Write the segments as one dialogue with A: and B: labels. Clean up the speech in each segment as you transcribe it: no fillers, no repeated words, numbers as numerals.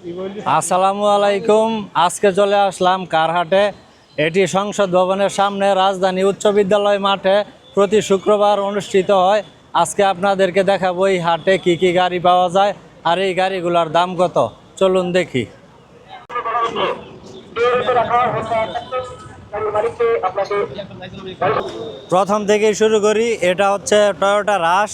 A: আসসালামু আলাইকুম। আজকে চলে আসলাম কারহাটে। এটি সংসদ ভবনের সামনে রাজধানী উচ্চ বিদ্যালয় মাঠে প্রতি শুক্রবার অনুষ্ঠিত হয়। আজকে আপনাদেরকে দেখাবো এই হাটে কি কি গাড়ি পাওয়া যায় আর এই গাড়িগুলোর দাম কত। চলুন দেখি। প্রথম থেকেই শুরু করি। এটা হচ্ছে টয়োটা রাশ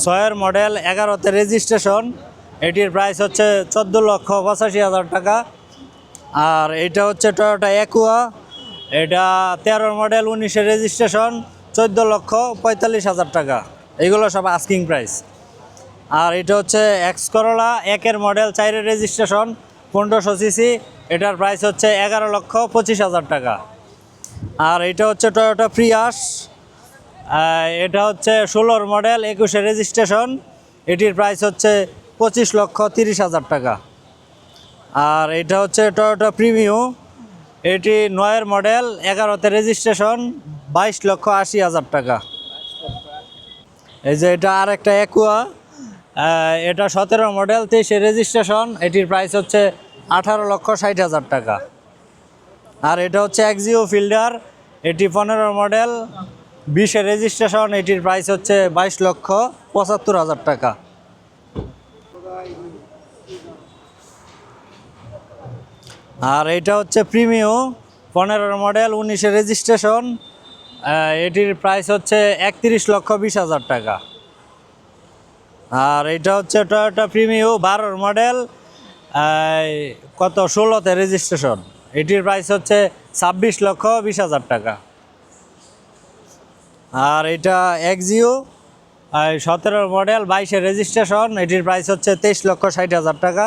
A: 6-এর মডেল, 11তে রেজিস্ট্রেশন। এটির প্রাইস হচ্ছে 14,85,000 টাকা। আর এটা হচ্ছে টয়োটা অ্যাকুয়া, এটা 13 মডেল, 19-এর রেজিস্ট্রেশন, 14,45,000 টাকা। এগুলো সব আস্কিং প্রাইস। আর এটা হচ্ছে এক্স করোলা 1-এর মডেল, 4-এর রেজিস্ট্রেশন, 1500 সিসি। এটার প্রাইস হচ্ছে 11,25,000 টাকা। আর এটা হচ্ছে টয়োটা প্রিয়াস, এটা হচ্ছে 16-র মডেল, 21-এর রেজিস্ট্রেশন। এটির প্রাইস হচ্ছে 25,30,000 টাকা। আর এটা হচ্ছে টয়োটা প্রিমিও, এটি 9-এর মডেল, 11তে রেজিস্ট্রেশন, 22,80,000 টাকা। এই যে এটা আর একটা অ্যাকুয়া, এটা 17 মডেল, 23-এর রেজিস্ট্রেশন। এটির প্রাইস হচ্ছে 18,60,000 টাকা। আর এটা হচ্ছে এক্সিও ফিল্ডার, এটি 15 মডেল, 20-এর রেজিস্ট্রেশন। এটির প্রাইস হচ্ছে 22,75,000 টাকা। আর এটা হচ্ছে প্রিমিও, 15 মডেল, 19-এর রেজিস্ট্রেশন। এটির প্রাইস হচ্ছে 31,20,000 টাকা। আর এটা হচ্ছে টয়োটা প্রিমিও 12 মডেল, 16তে রেজিস্ট্রেশন। এটির প্রাইস হচ্ছে 26,20,000 টাকা। আর এটা এক্সিও 17 মডেল, 22-এর রেজিস্ট্রেশন। এটির প্রাইস হচ্ছে 23,60,000 টাকা।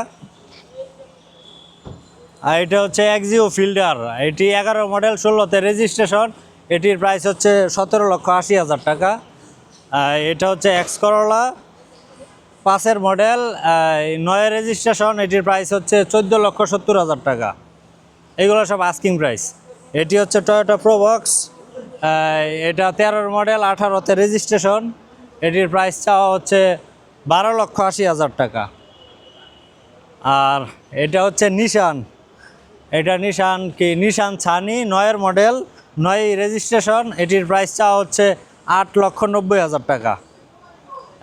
A: আর এটা হচ্ছে এক্সিও ফিল্ডার, এটি 11 মডেল, 16তে রেজিস্ট্রেশন। এটির প্রাইস হচ্ছে 17,80,000 টাকা। এটা হচ্ছে এক্স করোলা 5-এর মডেল, 9-এর রেজিস্ট্রেশন। এটির প্রাইস হচ্ছে 14,70,000 টাকা। এগুলো সব আস্কিং প্রাইস। এটি হচ্ছে টয়োটা প্রোবক্স, এটা 13 মডেল, 18তে রেজিস্ট্রেশন। এটির প্রাইস চাওয়া হচ্ছে 12,80,000 টাকা। আর এটা হচ্ছে নিশান, এটা নিশান ছানি 9-এর মডেল, 9 রেজিস্ট্রেশন। এটির প্রাইস চাওয়া হচ্ছে 8,90,000 টাকা।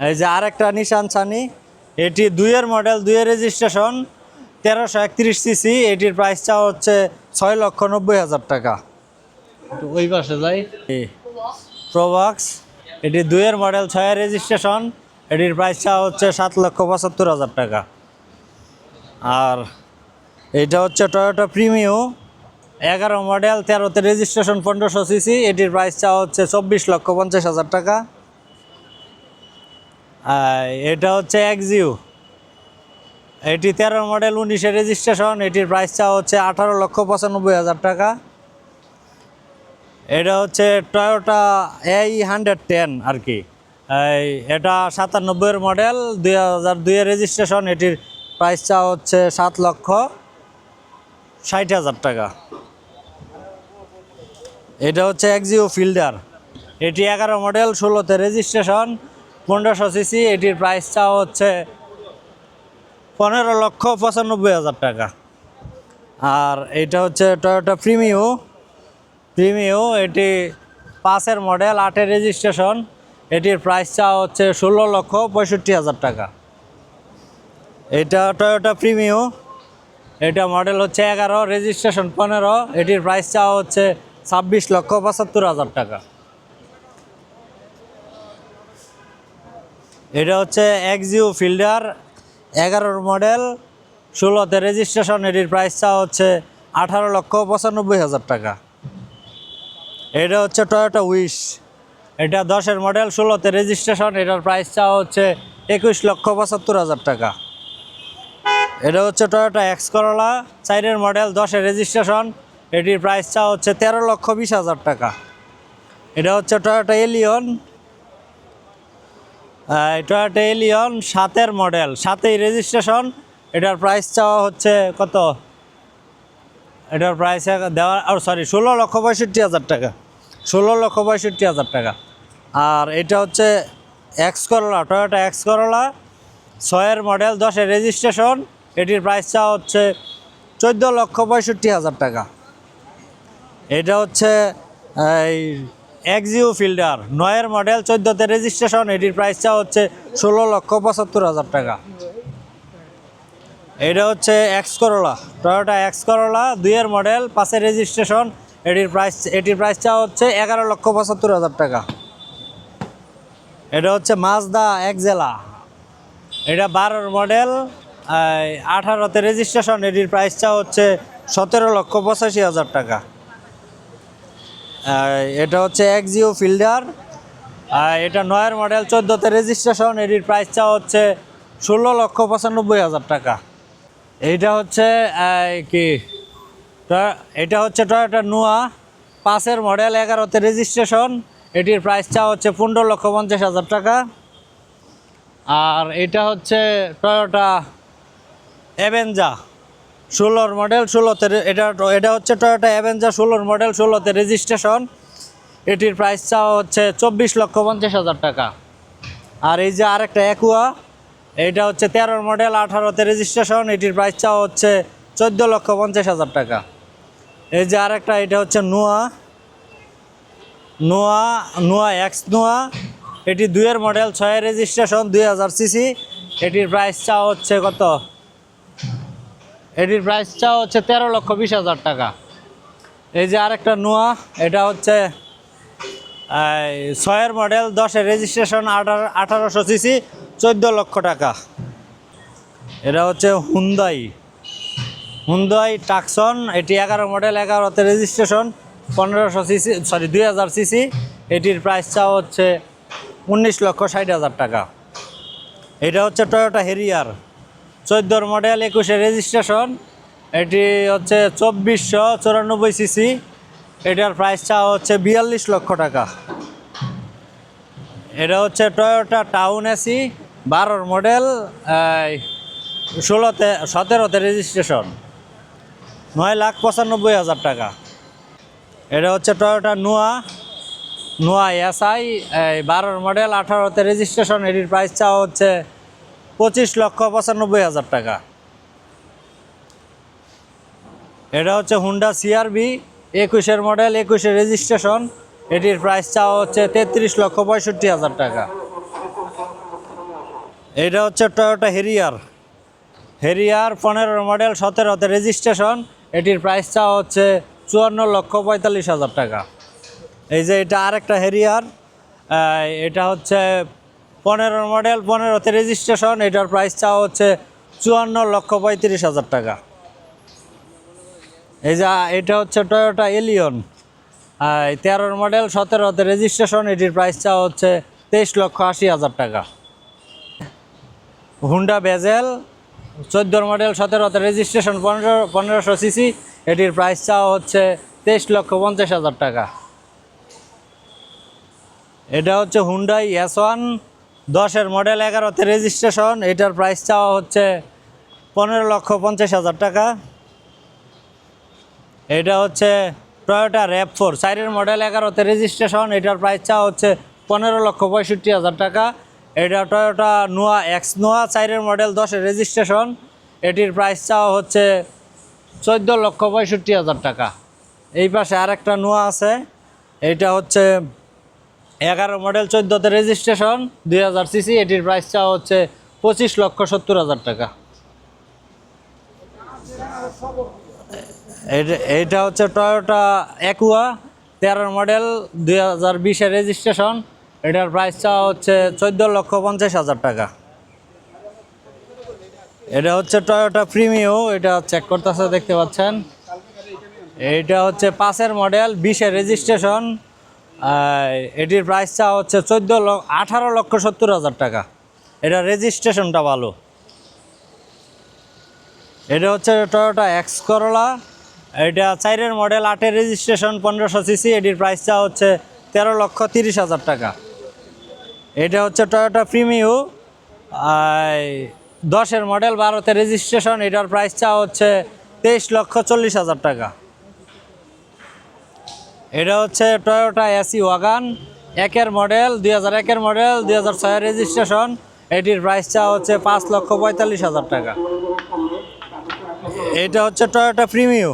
A: এই যে আরেকটা নিশান ছানি, এটি 2-এর মডেল, 2-এর রেজিস্ট্রেশন, 1331 সিসি। এটির প্রাইস চাওয়া হচ্ছে 6,90,000 টাকা। ওই পাশে যাই। প্রোবক্স, এটি 2-এর মডেল, 6-এর রেজিস্ট্রেশন। এটির প্রাইস চাওয়া হচ্ছে 7,75,000 টাকা। আর এটা হচ্ছে টয়োটা প্রিমিও 11 মডেল, 13তে রেজিস্ট্রেশন, 1500 সিসি। এটির প্রাইস চাওয়া হচ্ছে 24,50,000 টাকা। এটা হচ্ছে এক্সিও, এটি 13 মডেল, 19-এর রেজিস্ট্রেশন। এটির প্রাইস চাওয়া হচ্ছে 18,95,000 টাকা। এটা হচ্ছে টয়োটা A110 আর কি, এটা 97-এর মডেল, 2002-এর রেজিস্ট্রেশন। এটির প্রাইস চাওয়া হচ্ছে 7,60,000 টাকা। এটা হচ্ছে এক্সিও ফিল্ডার, এটি 11 মডেল, 16তে রেজিস্ট্রেশন, 1500 সিসি। এটির প্রাইস চাওয়া হচ্ছে 15,95,000 টাকা। আর এটা হচ্ছে টয়োটা প্রিমিও, এটি 5-এর মডেল, 8-এর রেজিস্ট্রেশন। এটির প্রাইস চাওয়া হচ্ছে 16,65,000 টাকা। এটা টয়োটা প্রিমিও, এটা মডেল হচ্ছে 11, রেজিস্ট্রেশন 15। এটির প্রাইস চাওয়া হচ্ছে 26,75,000 টাকা। এটা হচ্ছে এক্সিও ফিল্ডার 11 মডেল, 16তে রেজিস্ট্রেশন। এটির প্রাইস চাওয়া হচ্ছে 18,95,000 টাকা। এটা হচ্ছে টয়োটা উইশ, এটা 10-এর মডেল, 16তে রেজিস্ট্রেশন। এটার প্রাইস চাওয়া হচ্ছে 21,75,000 টাকা। এটা হচ্ছে টয়োটা এক্স করোলা 4-এর মডেল, 10-এর রেজিস্ট্রেশন। এটির প্রাইস চাওয়া হচ্ছে 13,20,000 টাকা। এটা হচ্ছে টয়োটা এলিয়ন, 7-এর মডেল, 7-এই রেজিস্ট্রেশন। এটার প্রাইস চাওয়া হচ্ছে কত, এটার প্রাইস দেওয়া 16,65,000 টাকা, 16,65,000 টাকা। আর এটা হচ্ছে X Corolla, Toyota X Corolla 6-এর মডেল, 10-এর রেজিস্ট্রেশন। এটির প্রাইস চা হচ্ছে 14,65,000 টাকা। এটা হচ্ছে এই এক্সিও ফিল্ডার 9-এর মডেল 14তে রেজিস্ট্রেশন, এটির প্রাইস চা হচ্ছে 16,75,000 টাকা। এটা হচ্ছে X Corolla, Toyota X Corolla 2-এর মডেল 5-এর রেজিস্ট্রেশন, এটির প্রাইস চা হচ্ছে 11,75,000 টাকা। এটা হচ্ছে মাজদা এক্সেলা, এটা 12-এর মডেল 18তে রেজিস্ট্রেশন, এটির প্রাইস চা হচ্ছে 17,85,000 টাকা। এটা হচ্ছে এক্সিও ফিল্ডার, এটা 9-এর মডেল 14তে রেজিস্ট্রেশন, এটির প্রাইস চা হচ্ছে 16,95,000 টাকা। এইটা হচ্ছে এটা হচ্ছে টয়োটা নোয়া 5-এর মডেল 11তে রেজিস্ট্রেশন, এটির প্রাইস চা হচ্ছে 15,50,000 টাকা। আর এটা হচ্ছে টয়োটা অ্যাভেঞ্জা 16-র মডেল 16তে, এটা হচ্ছে টয়োটা অ্যাভেঞ্জা 16-র মডেল 16তে রেজিস্ট্রেশন, এটির প্রাইস চা হচ্ছে 24,50,000 টাকা। আর এই যে আরেকটা অ্যাকুয়া, এটা হচ্ছে 13-র মডেল 18তে রেজিস্ট্রেশন, এটির প্রাইস চা হচ্ছে 14,50,000 টাকা। এই যে আরেকটা, এটা হচ্ছে নোয়া নোয়া নোয়া এক্স নোয়া, এটি 2-এর মডেল 6-এর রেজিস্ট্রেশন 2000 সিসি, এটির প্রাইস চা হচ্ছে কত? এটির প্রাইস চা হচ্ছে 13,20,000 টাকা। এই যে আরেকটা নোয়া, এটা হচ্ছে 6-এর মডেল 10-এর রেজিস্ট্রেশন 1800 সিসি 14 লক্ষ টাকা। এটা হচ্ছে হুন্দাই টাকসন, এটি 11 মডেল 11তে রেজিস্ট্রেশন 1500 সিসি 2000 সিসি, এটির প্রাইস চা হচ্ছে 19,60,000 টাকা। এটা হচ্ছে টয়োটা হেরিয়ার 14-র মডেল 21-এর রেজিস্ট্রেশন, এটি হচ্ছে 2494 সিসি, এটার প্রাইস চা হচ্ছে 42 লক্ষ টাকা। এটা হচ্ছে টয়োটা টাউন এসি 12-র মডেল 17তে রেজিস্ট্রেশন 9,95,000 টাকা। এটা হচ্ছে টয়োটা নোয়া এসআই 12-র মডেল 18তে রেজিস্ট্রেশন, এটির প্রাইস চা হচ্ছে 25,95,000 টাকা। এটা হচ্ছে হুন্ডা সিআরবি 21-এর মডেল 21-এর রেজিস্ট্রেশন, এটির প্রাইস চা হচ্ছে 33,65,000 টাকা। এটা হচ্ছে টয়োটা হেরিয়ার 15-র মডেল 17তে রেজিস্ট্রেশন, এটির প্রাইস চা হচ্ছে 54,45,000 টাকা। এই যে এটা আরেকটা হেরিয়ার, এটা হচ্ছে 15-র মডেল 15তে রেজিস্ট্রেশন, এটার প্রাইস চা হচ্ছে 54,35,000 টাকা। এই যে এটা হচ্ছে টয়োটা এলিয়ন 13-র মডেল 17তে রেজিস্ট্রেশন, এটির প্রাইস চা হচ্ছে 23,80,000 টাকা। হুন্ডা বেজেল 14-র মডেল 17তে রেজিস্ট্রেশন 1500 সিসি, এটির প্রাইস চা হচ্ছে 23,50,000 টাকা। এটা হচ্ছে হুন্ডাই S1 10-এর মডেল 11তে রেজিস্ট্রেশন, এটার প্রাইস চাওয়া হচ্ছে 15,50,000 টাকা। এটা হচ্ছে টয়োটা RAV4 4-এর মডেল 11তে রেজিস্ট্রেশন, এটার প্রাইস চাওয়া হচ্ছে 15,65,000 টাকা। এটা টয়োটা নোয়া এক্স নোয়া 4-এর মডেল 10-এর রেজিস্ট্রেশন, এটির প্রাইস চাওয়া হচ্ছে 14,65,000 টাকা। এই পাশে আরেকটা নোয়া আছে, এটা হচ্ছে 11 মডেল 14তে রেজিস্ট্রেশন 2000 সিসি, এটির প্রাইস চাওয়া হচ্ছে 25,70,000 টাকা। এইটা হচ্ছে টয়োটা অ্যাকুয়া 13 মডেল 2020-এর রেজিস্ট্রেশন, এটার প্রাইস চাওয়া হচ্ছে 14,50,000 টাকা। এটা হচ্ছে টয়োটা প্রিমিও, এটা চেক করতেছে দেখতে পাচ্ছেন। এইটা হচ্ছে 5-এর মডেল 20-এর রেজিস্ট্রেশন, এটির প্রাইস চাওয়া হচ্ছে 18,70,000 টাকা। এটা রেজিস্ট্রেশনটা ভালো। এটা হচ্ছে টয়োটা এক্স করোলা, এটা 4-এর মডেল 8-এর রেজিস্ট্রেশন 1500 সিসি, এটির প্রাইস চাওয়া হচ্ছে 13,30,000 টাকা। এটা হচ্ছে টয়োটা প্রিমিও 10-এর মডেল 12তে রেজিস্ট্রেশন, এটার প্রাইস চাওয়া হচ্ছে 23,40,000 টাকা। এটা হচ্ছে টয়োটা এসি ওয়াগান 1-এর মডেল 2001-এর মডেল 2006-এর রেজিস্ট্রেশন, এটির প্রাইস চাওয়া হচ্ছে 5,45,000 টাকা। এটা হচ্ছে টয়োটা প্রিমিও।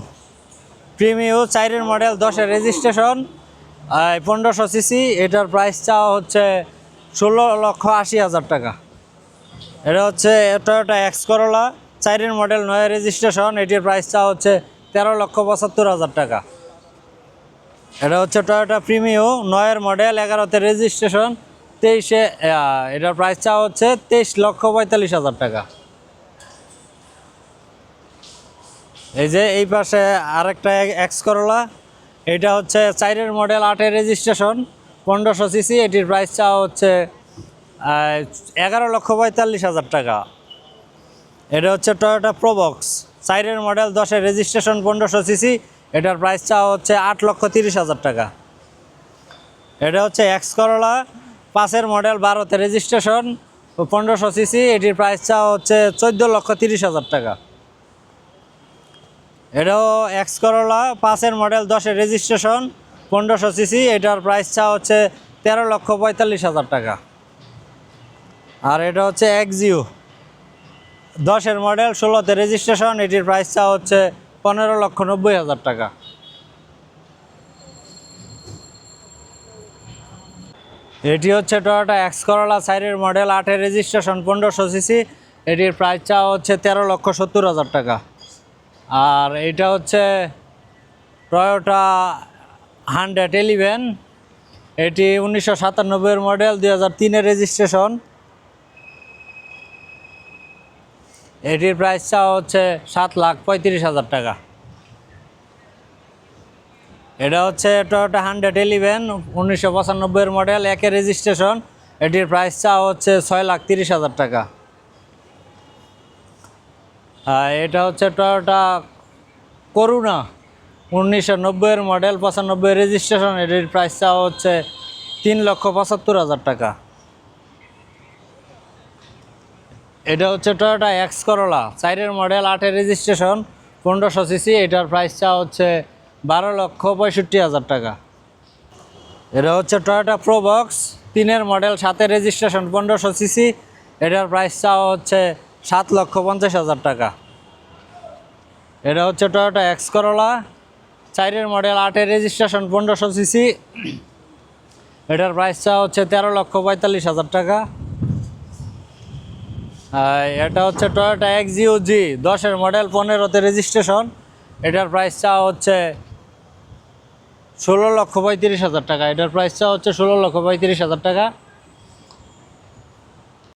A: প্রিমিও 4-এর মডেল, 10-এর রেজিস্ট্রেশন, 1500 সিসি। এটার প্রাইস চাওয়া হচ্ছে 16,80,000 টাকা। এটা হচ্ছে টয়োটা এক্স করোলা, 4-এর মডেল, 9-এর রেজিস্ট্রেশন। এটির প্রাইস চাওয়া হচ্ছে 13,75,000 টাকা। এটা হচ্ছে টয়োটা প্রিমিও, 9-এর মডেল, 11-তে রেজিস্ট্রেশন, 23-এ। এটার প্রাইস চাওয়া হচ্ছে 23,45,000 টাকা। এই যে এই পাশে আরেকটা এক্স করোলা, এটা হচ্ছে 4-এর মডেল, 8-এর রেজিস্ট্রেশন, 1500 সিসি। এটির প্রাইস চাওয়া হচ্ছে 11,45,000 টাকা। এটা হচ্ছে টয়োটা প্রোবক্স, 4-এর মডেল, 10-এর রেজিস্ট্রেশন, 1500 সিসি। এটার প্রাইস চাওয়া হচ্ছে 8,30,000 টাকা। এটা হচ্ছে এক্স করোলা, 5-এর মডেল, 12-তে রেজিস্ট্রেশন, 1500 সিসি। এটির প্রাইস চাওয়া হচ্ছে 14,30,000 টাকা। এটাও এক্স করোলা, 5-এর মডেল, 10-এর রেজিস্ট্রেশন, 1500 সিসি। এটার প্রাইস চাওয়া হচ্ছে 13,45,000 টাকা। আর এটা হচ্ছে এক্সিও, 10-এর মডেল, 16-তে রেজিস্ট্রেশন। এটির প্রাইস চাওয়া হচ্ছে 15,90,000 টাকা। এটি হচ্ছে টয়োটা এক্স করোলা, 4-এর মডেল, 8-এর রেজিস্ট্রেশন, 1500 সিসি। এটির প্রাইস চাওয়া হচ্ছে 13,70,000 টাকা। আর এটা হচ্ছে টয়োটা 111। এটি 1997-এর মডেল, 2003-এর রেজিস্ট্রেশন। এটির প্রাইস চাওয়া হচ্ছে 7,35,000 টাকা। এটা হচ্ছে টয়োটা 111, 1995-এর মডেল, 1-এর রেজিস্ট্রেশন। এটির প্রাইস চাওয়া হচ্ছে 6,30,000 টাকা। এটা হচ্ছে টয়োটা করুণা, 1990-এর মডেল, 95-এর রেজিস্ট্রেশন। এটির প্রাইস চাওয়া হচ্ছে 3,75,000 টাকা। এটা হচ্ছে টয়োটা এক্স করোলা, 4-এর মডেল, 8-এর রেজিস্ট্রেশন, 1500 সিসি। এটার প্রাইস চাওয়া হচ্ছে 12,65,000 টাকা। এটা হচ্ছে টয়োটা প্রোবক্স, 3-এর মডেল, 7-এর রেজিস্ট্রেশন, 1500 সিসি। এটার প্রাইস চাওয়া হচ্ছে 7,50,000 টাকা। এটা হচ্ছে টয়োটা এক্স করোলা, 4-এর মডেল, 8-এর রেজিস্ট্রেশন, 1500 সিসি। এটার প্রাইস চাওয়া হচ্ছে 13,45,000 টাকা। এটা হচ্ছে টয়োটা এক্সিও জি, 10-এর মডেল, 15-তে রেজিস্ট্রেশন। এটার প্রাইস চাওয়া হচ্ছে 16,35,000 টাকা। এটার প্রাইস চাওয়া হচ্ছে 16,35,000 টাকা।